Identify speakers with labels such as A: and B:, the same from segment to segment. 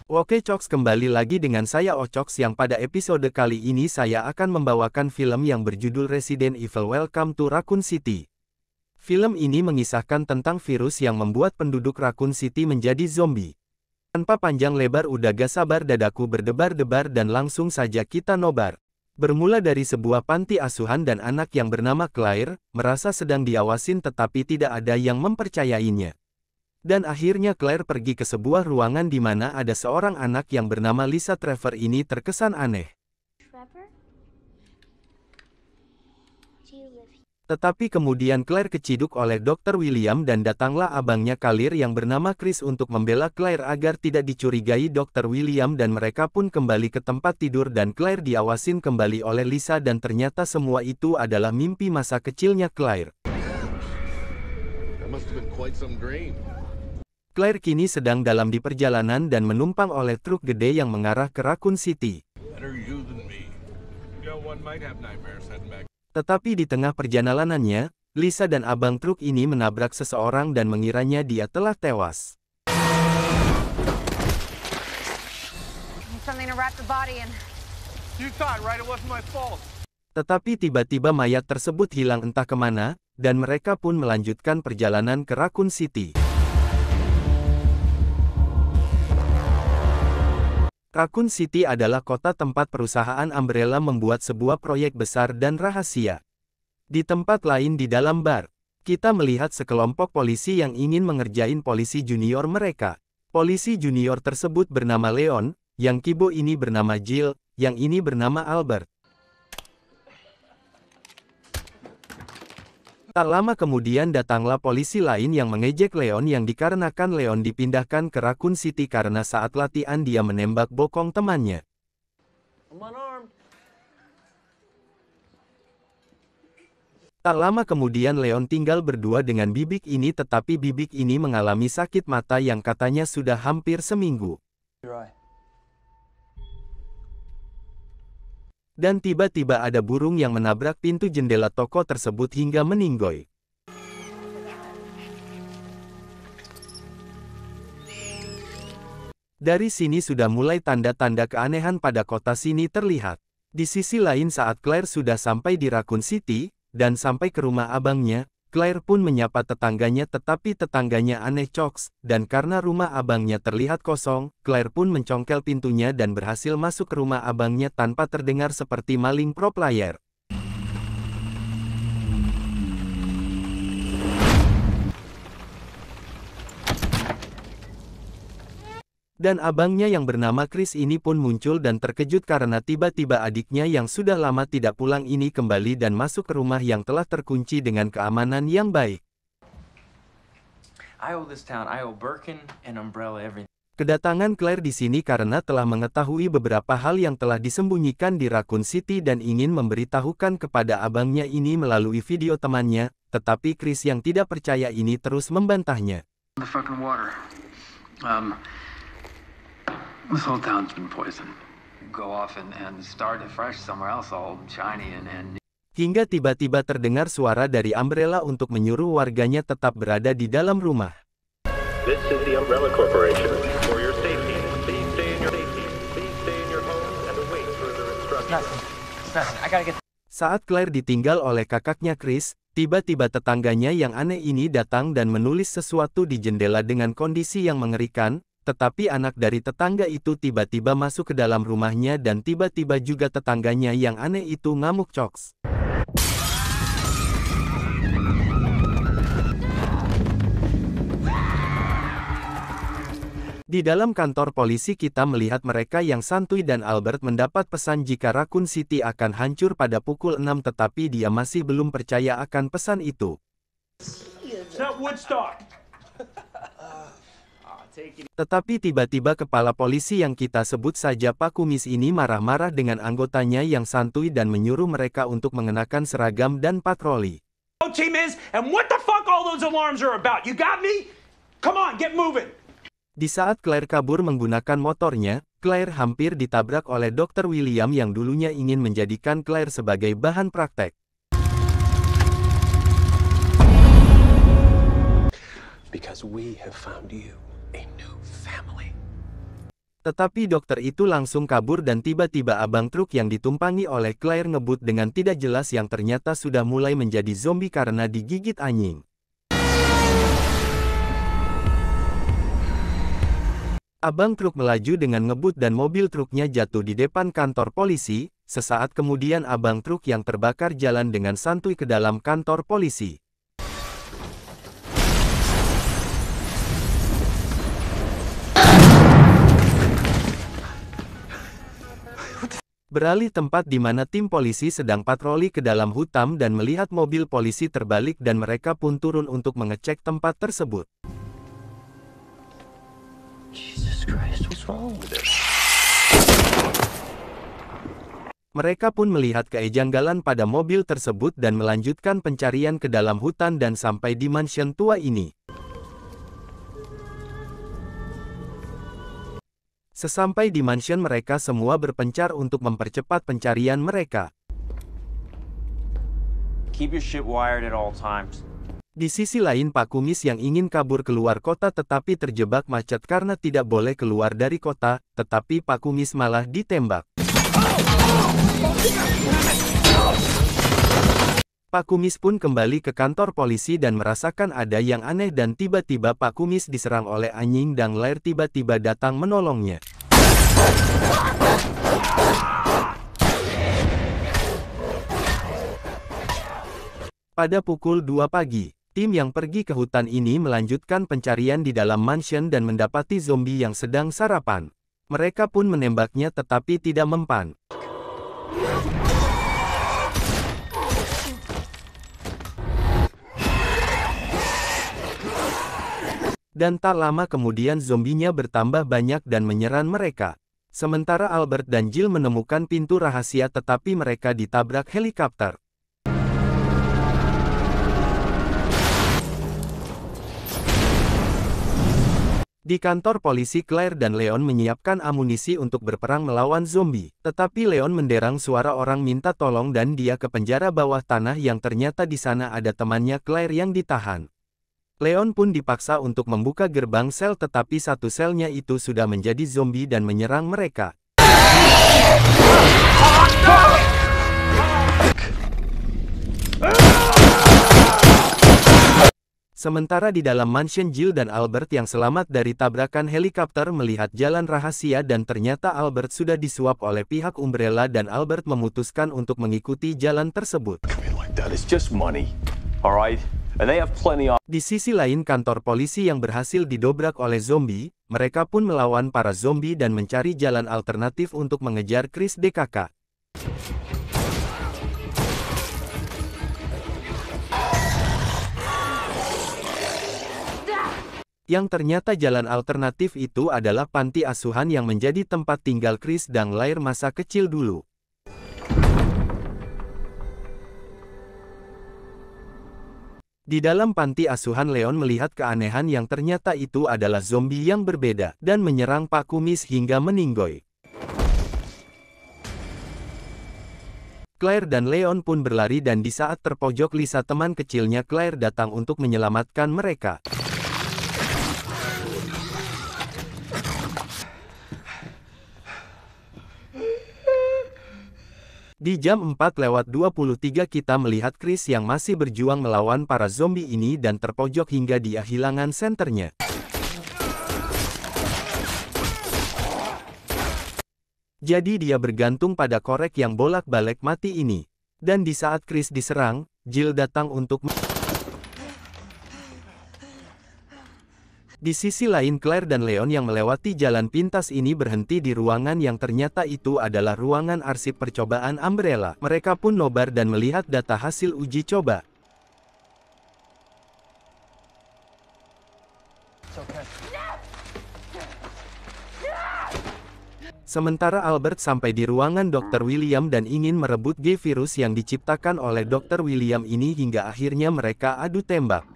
A: Oke Cox, kembali lagi dengan saya Ocox yang pada episode kali ini saya akan membawakan film yang berjudul Resident Evil Welcome to Raccoon City. Film ini mengisahkan tentang virus yang membuat penduduk Raccoon City menjadi zombie. Tanpa panjang lebar udah gak sabar dadaku berdebar-debar dan langsung saja kita nobar. Bermula dari sebuah panti asuhan dan anak yang bernama Claire, merasa sedang diawasin tetapi tidak ada yang mempercayainya. Dan akhirnya Claire pergi ke sebuah ruangan di mana ada seorang anak yang bernama Lisa. Trevor ini terkesan aneh. Tetapi kemudian Claire keciduk oleh Dr. William dan datanglah abangnya Kalir yang bernama Chris untuk membela Claire agar tidak dicurigai Dr. William, dan mereka pun kembali ke tempat tidur dan Claire diawasin kembali oleh Lisa dan ternyata semua itu adalah mimpi masa kecilnya Claire. Claire kini sedang dalam di perjalanan dan menumpang oleh truk gede yang mengarah ke Raccoon City. Tetapi di tengah perjalanannya, Lisa dan abang truk ini menabrak seseorang dan mengiranya dia telah tewas. Tetapi tiba-tiba mayat tersebut hilang entah kemana, dan mereka pun melanjutkan perjalanan ke Raccoon City. Raccoon City adalah kota tempat perusahaan Umbrella membuat sebuah proyek besar dan rahasia. Di tempat lain di dalam bar, kita melihat sekelompok polisi yang ingin mengerjain polisi junior mereka. Polisi junior tersebut bernama Leon, yang Kibo ini bernama Jill, yang ini bernama Albert. Tak lama kemudian datanglah polisi lain yang mengejek Leon yang dikarenakan Leon dipindahkan ke Raccoon City karena saat latihan dia menembak bokong temannya. Tak lama kemudian Leon tinggal berdua dengan Bibik ini, tetapi Bibik ini mengalami sakit mata yang katanya sudah hampir seminggu. Dan tiba-tiba ada burung yang menabrak pintu jendela toko tersebut hingga meninggoy. Dari sini sudah mulai tanda-tanda keanehan pada kota sini terlihat. Di sisi lain saat Claire sudah sampai di Raccoon City, dan sampai ke rumah abangnya, Claire pun menyapa tetangganya tetapi tetangganya aneh Cox, dan karena rumah abangnya terlihat kosong, Claire pun mencongkel pintunya dan berhasil masuk ke rumah abangnya tanpa terdengar seperti maling pro player. Dan abangnya yang bernama Chris ini pun muncul dan terkejut karena tiba-tiba adiknya yang sudah lama tidak pulang ini kembali dan masuk ke rumah yang telah terkunci dengan keamanan yang baik. Kedatangan Claire di sini karena telah mengetahui beberapa hal yang telah disembunyikan di Raccoon City dan ingin memberitahukan kepada abangnya ini melalui video temannya, tetapi Chris yang tidak percaya ini terus membantahnya.
B: This whole town's been poisoned. Go off and start afresh somewhere else, all shiny and...
A: Hingga tiba-tiba terdengar suara dari Umbrella untuk menyuruh warganya tetap berada di dalam rumah.
C: This is the Umbrella Corporation. For your safety, please stay in your safety. Please stay in your home and await further instructions.
B: Nothing. I gotta get...
A: Saat Claire ditinggal oleh kakaknya Chris, tiba-tiba tetangganya yang aneh ini datang dan menulis sesuatu di jendela dengan kondisi yang mengerikan. Tetapi anak dari tetangga itu tiba-tiba masuk ke dalam rumahnya dan tiba-tiba juga tetangganya yang aneh itu ngamuk Cox. Di dalam kantor polisi kita melihat mereka yang santuy dan Albert mendapat pesan jika Raccoon City akan hancur pada pukul 6 tetapi dia masih belum percaya akan pesan itu. Tetapi tiba-tiba kepala polisi yang kita sebut saja Pak Kumis ini marah-marah dengan anggotanya yang santuy dan menyuruh mereka untuk mengenakan seragam dan patroli. Di saat Claire kabur menggunakan motornya, Claire hampir ditabrak oleh Dr. William yang dulunya ingin menjadikan Claire sebagai bahan praktek.
D: Because we have found you a new family.
A: Tetapi dokter itu langsung kabur dan tiba-tiba abang truk yang ditumpangi oleh Claire ngebut dengan tidak jelas yang ternyata sudah mulai menjadi zombie karena digigit anjing. Abang truk melaju dengan ngebut dan mobil truknya jatuh di depan kantor polisi. Sesaat kemudian abang truk yang terbakar jalan dengan santuy ke dalam kantor polisi. Beralih tempat di mana tim polisi sedang patroli ke dalam hutan dan melihat mobil polisi terbalik dan mereka pun turun untuk mengecek tempat tersebut.
C: Jesus Christ, what's wrong with this?
A: Mereka pun melihat kejanggalan pada mobil tersebut dan melanjutkan pencarian ke dalam hutan dan sampai di mansion tua ini. Sesampai di mansion mereka semua berpencar untuk mempercepat pencarian mereka.
D: Keep your shit wired at all times.
A: Di sisi lain Pak Kumis yang ingin kabur keluar kota tetapi terjebak macet karena tidak boleh keluar dari kota, tetapi Pak Kumis malah ditembak. Pak Kumis pun kembali ke kantor polisi dan merasakan ada yang aneh dan tiba-tiba Pak Kumis diserang oleh anjing dan Claire tiba-tiba datang menolongnya. Pada pukul 2 pagi, tim yang pergi ke hutan ini melanjutkan pencarian di dalam mansion dan mendapati zombie yang sedang sarapan. Mereka pun menembaknya tetapi tidak mempan. Dan tak lama kemudian zombinya bertambah banyak dan menyerang mereka. Sementara Albert dan Jill menemukan pintu rahasia tetapi mereka ditabrak helikopter. Di kantor polisi Claire dan Leon menyiapkan amunisi untuk berperang melawan zombie. Tetapi Leon menderang suara orang minta tolong dan dia ke penjara bawah tanah yang ternyata di sana ada temannya Claire yang ditahan. Leon pun dipaksa untuk membuka gerbang sel tetapi satu selnya itu sudah menjadi zombie dan menyerang mereka. Sementara di dalam mansion Jill dan Albert yang selamat dari tabrakan helikopter melihat jalan rahasia dan ternyata Albert sudah disuap oleh pihak Umbrella dan Albert memutuskan untuk mengikuti jalan tersebut. Di sisi lain kantor polisi yang berhasil didobrak oleh zombie, mereka pun melawan para zombie dan mencari jalan alternatif untuk mengejar Chris DKK. Yang ternyata jalan alternatif itu adalah panti asuhan yang menjadi tempat tinggal Chris dan Claire masa kecil dulu. Di dalam panti asuhan Leon melihat keanehan yang ternyata itu adalah zombie yang berbeda, dan menyerang Pak Kumis hingga meninggoy. Claire dan Leon pun berlari dan di saat terpojok Lisa teman kecilnya Claire datang untuk menyelamatkan mereka. Di jam 4:23 kita melihat Chris yang masih berjuang melawan para zombie ini dan terpojok hingga dia kehilangan senternya. Jadi dia bergantung pada korek yang bolak-balik mati ini. Dan di saat Chris diserang, Jill datang untuk Di sisi lain Claire dan Leon yang melewati jalan pintas ini berhenti di ruangan yang ternyata itu adalah ruangan arsip percobaan Umbrella. Mereka pun nobar dan melihat data hasil uji coba. Sementara Albert sampai di ruangan Dr. William dan ingin merebut G-virus yang diciptakan oleh Dr. William ini hingga akhirnya mereka adu tembak.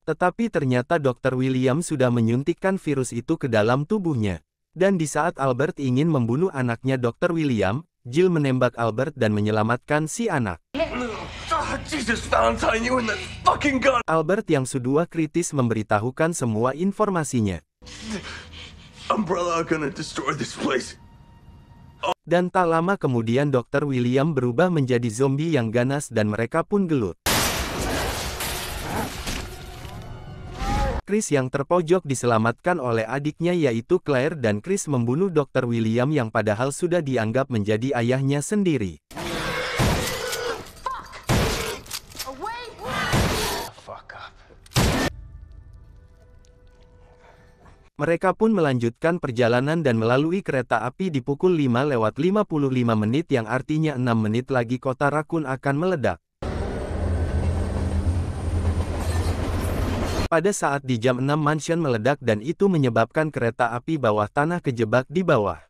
A: Tetapi ternyata Dr. William sudah menyuntikkan virus itu ke dalam tubuhnya. Dan di saat Albert ingin membunuh anaknya Dr. William, Jill menembak Albert dan menyelamatkan si anak.
E: Jesus, Valentine, you and that fucking gun!
A: Albert yang sudah kritis memberitahukan semua informasinya.
E: Umbrella are gonna destroy this place.
A: Dan tak lama kemudian Dr. William berubah menjadi zombie yang ganas dan mereka pun gelut. Chris yang terpojok diselamatkan oleh adiknya yaitu Claire dan Chris membunuh Dr. William yang padahal sudah dianggap menjadi ayahnya sendiri. Mereka pun melanjutkan perjalanan dan melalui kereta api di pukul 5:55 yang artinya 6 menit lagi kota Raccoon akan meledak. Pada saat di jam 6 mansion meledak dan itu menyebabkan kereta api bawah tanah kejebak di bawah.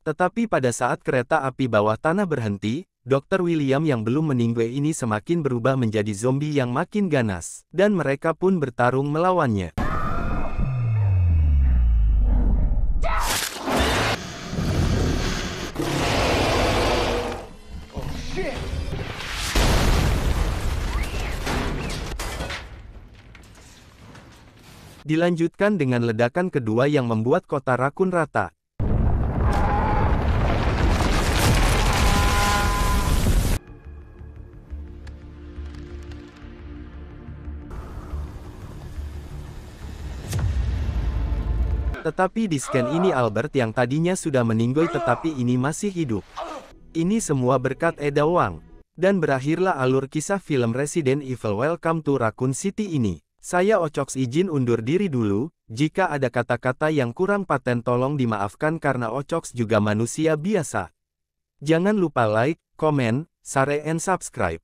A: Tetapi pada saat kereta api bawah tanah berhenti, Dr. William yang belum meninggal ini semakin berubah menjadi zombie yang makin ganas, dan mereka pun bertarung melawannya. Dilanjutkan dengan ledakan kedua yang membuat kota Raccoon rata. Tetapi di scan ini Albert yang tadinya sudah meninggal tetapi ini masih hidup. Ini semua berkat Ada Wong. Dan berakhirlah alur kisah film Resident Evil Welcome to Raccoon City ini. Saya Ocox izin undur diri dulu, jika ada kata-kata yang kurang paten tolong dimaafkan karena Ocox juga manusia biasa. Jangan lupa like, komen, share and subscribe.